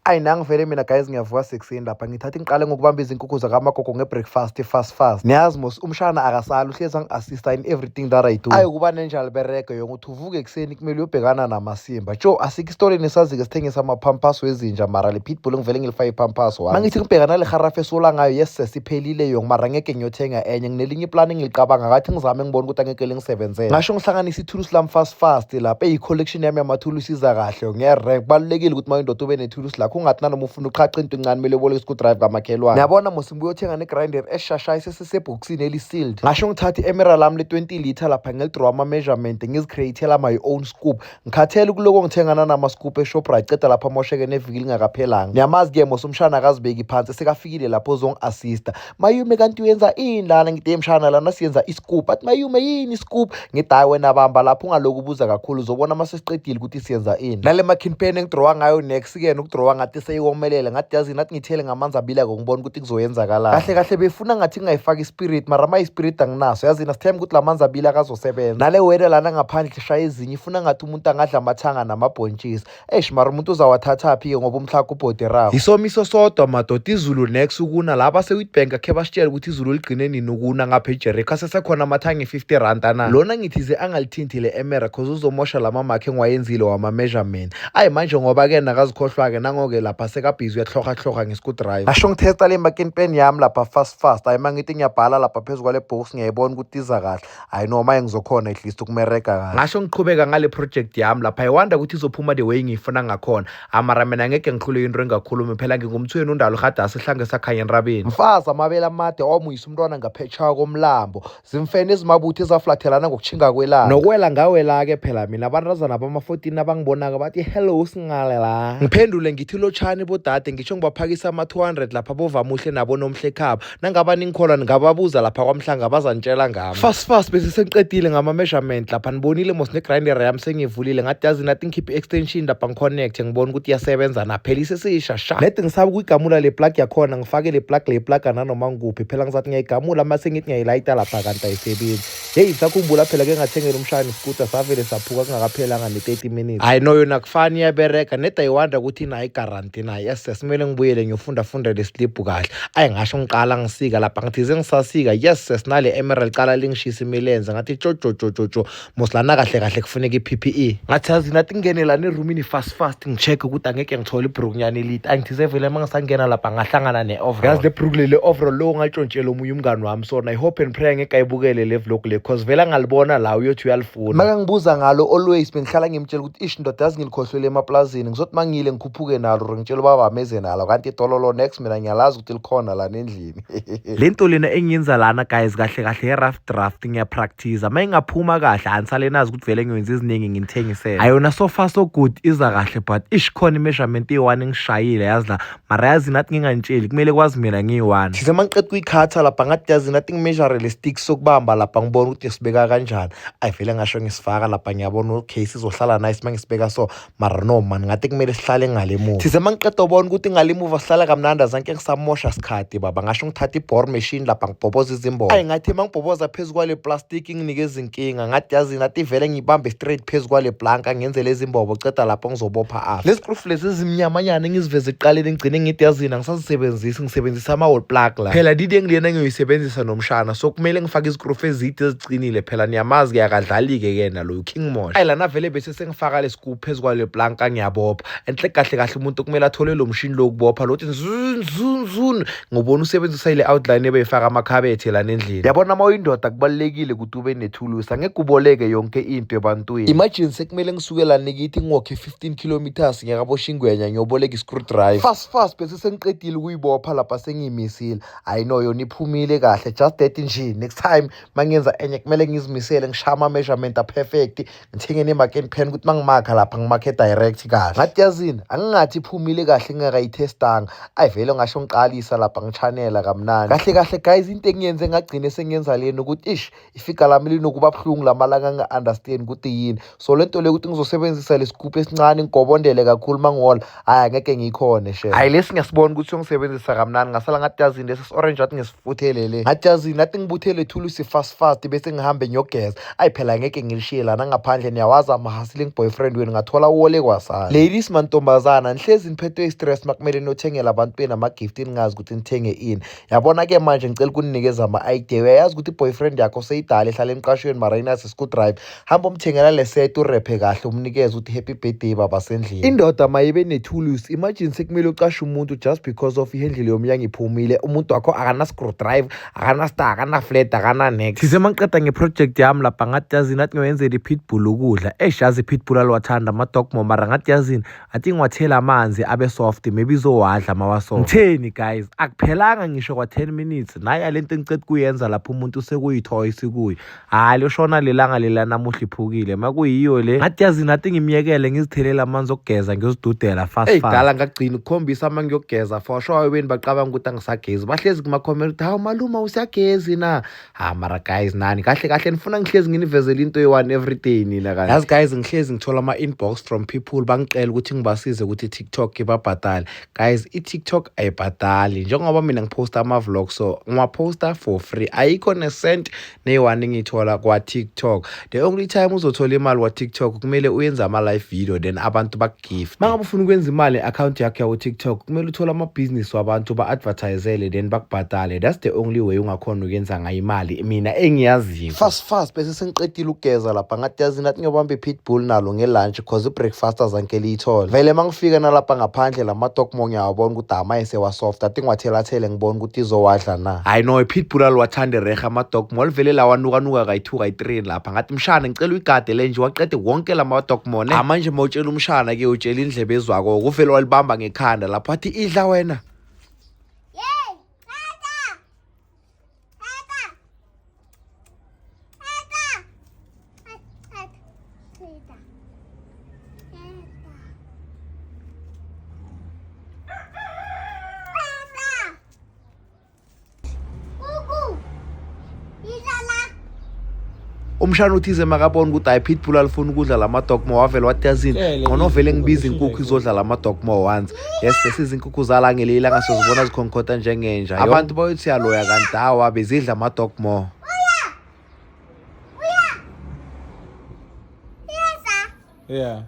Ayinangivele mina guys ngiyavuka sekuseni lapha ngithatha ngiqale ngokubamba izinkukhu zakamakoko nge-breakfast fast. Niyazi mos umshana akasali uhlezi angi-assista in everything that I do. Kuba nenjalo bereke yokuthi uvuke ekuseni kumele uyobhekana namasimba. Asikho isitori nesazi-ke sithengisa ama-pampers wezinja mara le pitbull ngivele ngilifake i-pampers wami. Mangithi ngibhekana le harafu esola ngayo yes sesiphelile yong mara ngeke ngiyothenga enye. Nginelinye iplani engiliqabanga ngathi ngizame ngibone ukuthi angeke lingisebenzele. Ngasho ngihlanganisa ithulusi lami fast lapha eyi-collection yami yamathulusi iza kahle ngiyarank. Kubalulekile ukuthi uma uyindoda ube nethulusi lakho ungathi nanoma ufuna uqhaqa into encane kumele uboleke i-screwdriver kamakhelwane. Ngiyabona mos ngibuye uthenga ne-grinder eshashayo sesebhokisini eli-sealed. Ngasho ngithatha i-emerald lami le-20 litre lapha ngilidraw ama-measurement ngizi-create-ela my own scoop. Ngikhathele kuloko ngithengana nama-scoop e-Shoprite ceda lapha amosheke neviki lingakaphelanga. Niyamazi-ke mos umshana akazibeki phansi sekafikile lapho uzongi-assista. Mayume kanti uyenza ini lana? Ngithi mshana lana siyenza i-scoop. Athi mayume yini i-scoop? Ngithi hayi wena bamba lapho ungaloku ubuza kakhulu uzobona uma sesiqedile ukuthi siyenza ini. Nale ma-kin pen engidrowa ngayo next-ke nokudrowa ngathi seyiwomelele ngathi yazi nathi ngithele ngamanzi abilako ngibona ukuthi kuzoyenzakalani. Kahle kahle befuna ngathi ngingayifaki ispirit mara ma ispirit anginaso yazi nasithemba ukuthi lamanzi abila akazosebenza. Nale weather lana ngaphandle shaya ezinye ifuna ngathi umuntu angadla amathanga namabhontshisi. Mara umuntu uzawathathaphi-ke ngoba umhlaka ubhoderayo. Isomiso sodwa madoda izulu next ukuna laba se-Witbank akhe basitshela ukuthi izulu ligcine nini ukuna ngapha eJericho sesekhona amathanga e-50 na. Lona ngithize angalithinti le-emera cause uzomosha lama makhe engiwayenzile wama-measurement. Manje ngoba-ke nakazikhohlwa-ke nango-ke lapha sekabhizi uyahlohla nge-screwdriver. Ngasho ngithesta le makin pen yami lapha fast. Mangithi ngiyabhala lapha phezu kwale box ngiyayibona ukuthi iza kahle. Noma ngizokhona at least ukumereka kahle. Ngasho ngiqhubeka ngale project yami lapha iwanda ukuthi izophuma the way ngiyifuna ngakhona. Mara mina ngeke ngikhulule into engakhulumi phela ngingumthweni undalo hadasi ehlange sakhanya enrabeni. Mfazi amabele amade omuyisa umntwana ngaphetshayo komlambo. Zimfene ezimabuthi ezaflathelana ngokuchinga kwelanga. Nokwela ngawela-ke phela mina abantazana bama-14 abangibonaka bathi hello singale la. Ngiphendule ngithi lotshani bodade ngisho ngibaphakisa ama-200 lapha bovamuhle nabo nomhle khaba. Nangaba ningikholwa ningababuza lapha kwamhlanga bazantshela ngami. Fast bese sengiqedile ngama-measurement lapha nibonile mos ne-grinder yami sengivulile ngathi yazi nathi ngikhiphe i-extension lapha ngiconnect ngibona ukuthi iyasebenza naphela isesiyishasha. Nedi ngisaba ukuyigamula le plug yakhona ngifake le plug nanoma ngikuphi phela ngizathi ngiyayigamula mase ngithi ngiyayilayita lapha kanti ayisebenzi. Hey sakhumbula phela ke ngathengela umshana iscooter savele saphuka kungakaphelanga ne-30 minutes. No yona kufani iyabereka neda iwanda ukuthi nayo i-guarantee nayo yes simele ngibuyele ngiyofunda le slip kahle. Ngasho ngiqala ngisika lapha ngithize ngisasika yes sinale emerald qala lingishisa imilenze ngathi jojo moslana kahle kufuneka i-PPE. Ngathi yazi nathi ngingenela nerumini fast ngicheck ukuthi angeke ngithole ibrukunyana elite. Ngithize vele mangisangena lapha ngahlangana ne-overall. Yazi le bruku le overall lo ngalitshontshela omunye umngani wami sona I hope and pray ngeke ayibukele le vlog le cause vela ngalibona la uyothi uyalifuna. Maka ngibuza ngalo always bengihlala ngimtshela ukuthi ish ndoda yazi ngilikhohlwele emaplazini ngizothi mangile ngikhuphuke nalo ngitshela ubaba ameze nalo kanti idololo next mina ngiyalazi ukuthi likhona la endlini. Lento lena engiyenza lana guys kahle rough draft ngiyapractice mayingaphuma kahle anisale nazi ukuthi vele ngiyenza iziningi ngithengisela. Ayona so far so good iza kahle but ish khona i-measurement i-1 ngishayile yazi la mara yazi nathi ngingantsheli kumele kwazi mina ngiyi-1. Thize mangiqeda kuyikhatha lapha ngathi yazi nathi ngimeasure le stick sokubamba lapha ngibona ukuthi sibeka kanjani. Vele ngasho ngisifaka lapha ngiyabona okay sizohlala nice mangisibeka so mara no man ngathi kumele sihlale ngale move. Thize mangiqeda ubona ukuthi ngale move sihlala kamnandi azanke ngisamosha isikhathi baba ngasho ngithatha i-bore machine lapha ngibhoboza izimbobo. Ngathi mangibhoboza phezu kwale plastic nginikeza inkinga ngathi yazi nathi vele ngibambe straight phezu kwale planka ngenze lezi imbobo ceda lapho ngizobopha apha. Lezi screw lezi ezimnyamanyana ngiziveze eqaleni ngigcine ngithi yazina ngisebenzisa ama-wall plug la. Phela didi engilena ngiyoyisebenzisa nomshana so kumele ngifake izicrew ezide ezicinile phela niyamazi yakadlali-ke yena lo King Mosh. Lana vele bese sengifaka le scoop phezu kwale planka ngiyabopha. Enhle kahle umuntu kumele athole lo mshini lokubopha lothi zun ngobona usebenzisa ile outline ebeyifaka amakhabethe lana endlini. Yabona uma uyindoda kubalulekile ukuthi ube nethulusi angeke uboleke yonke into ebantwini. Imagine sekumele ngisuke la nikithi ngokhe 15 kilometers ngiyakabosha ingwenya ngiyoboleka i-screwdriver. Fast bese sengiqedile ukuyibopha lapha sengiyimisile. Yona iphumile kahle just that nje next time mangenza enye kumele ngizimisele ngishaya ama-measurement perfect ngithenge ne-marking pen ukuthi mangimakha lapha ngimakhe direct kahle. Ngathi yazini angingathi iphumile kahle ngingakayithestanga. Vele ngasho ngiqalisa lapha ngichanela kamnandi. Kahle guys into engiyenze ngagcine sengiyenza lena ukuthi ish ifika lami linokuba buhlungu lamalanga nga-understand ukuthi yini. So lento le ukuthi ngizosebenzisa le scoop esincane ngigobondele kakhulu mangihola angeke ngikhone she. Lesi ngiyasibona ukuthi ngisebenzisa kamnandi ngasala ngathi yazini lesi orange athi ngisifuthelele ngathi yazini nathi ngibuthele ithulusi fast bese ngihambe ngiyogeza. Phela ngeke ngilishiye lana ngaphandle, niyawazi ama-hustling boyfriend wenu ngathola wole kwasala. Ladies mantombazana, nihlezi niphethwe i-stress makumele nothengela abantu benu ama-gift ningazi ukuthi nithenge ini. Yabona-ke manje ngicela ukuninikeza ama-idea. Uyayazi ukuthi i-boyfriend yakho seyidala ehlala emqashweni mara inaso i-screwdriver. Hamba umthengela le set urephe kahle umnikeze uthi happy birthday baba sendlini. Indoda mayibe nethulusi. Imagine sekumele ucashe umuntu just because of ihendlela yomnyango iphumile. Umuntu wakho akana-screwdriver, akana-star, akana-flat, akana-nex. Size mangiqeda ngeproject yami lapha ngathi yazini athi ngiyenzela i-pitbull ukudla. Yazi i-pitbull alwathanda ama-dogmo mara ngathi yazini athi ngiwathela amanzi abe soft maybe izowadla mawasoft. Ngitheni guys, akuphelanga ngisho kwa 10 minutes naye lento engicela kuyenza lapho umuntu sekuyithoyi sikuyi. Hayi loshona lelanga lela namuhla iphukile makuyiyo le. Ngathi yazini athi ngimyekele ngizithelele amanzi okugeza ngiyozidudela fast. Dala ngagcina ukukhombisa ama ngiyogeza for sure wena baqabanga ukuthi angisagezi. Bahlezi kuma-comment hawu maluma usiyagezi na. Mara guys nani kahle kahle nifuna ngihlezi nginivezele into ye-one everyday nina kanti. Yazi guys ngihlezi ngithola ama-inbox from people bangicela ukuthi ngibasize ukuthi i-TikTok ibabhadale. Guys i-TikTok ayibhadali njengoba mina ngiposta ama-vlog so ngiwaposta for free. Ayikho ne-cent ne-one engiyithola kwa-TikTok. The only time uzothola imali kwa-TikTok kumele uyenze ama-live video then abantu bakugift. Mangabe ufuna ukwenza imali i-account yakho yaku-TikTok kumele uthole ama-business wabantu ba-advertisele then bakubhadale. That's the only way ungakhona ukuyenza ngayo imali mina engiyaziyo. Fast bese sengiqedile ukugeza lapha ngathi yazini athi ngiyobamba i-pitbull nalo nge-lunch cause i-breakfast azange liyithole. Vele mangifika nalapha ngaphandle lama-dogmo ngiyawabona ukuthi amaye wa-soft athi ngiwathelathele ngibona ukuthi izowadla na. Hayi no i-pitbull alwathande reha ama-dogmo livele lawa nuka kayi-2 kayi-3 lapha ngathi mshana ngicela uyigade le nje waqede wonke lama-dogmo manje mawutshela umshana-ke utshela indlebe ezwako kuvele walibamba ngekhanda lapho athi idla wena. Umshana uthize makabona ukuthi hayi pitbull alifuna ukudla lama-dogmo wavele wathi yazini ngcono vele ngibiza inkukhu izodla lama-dogmo once. Yes sesiza inkukhu zalangeleli ilanga sozibona zikhonkhotha njengenja. Abantu bayothi siyaloya kanti hawa bezidla ama-dogmo. Yeah.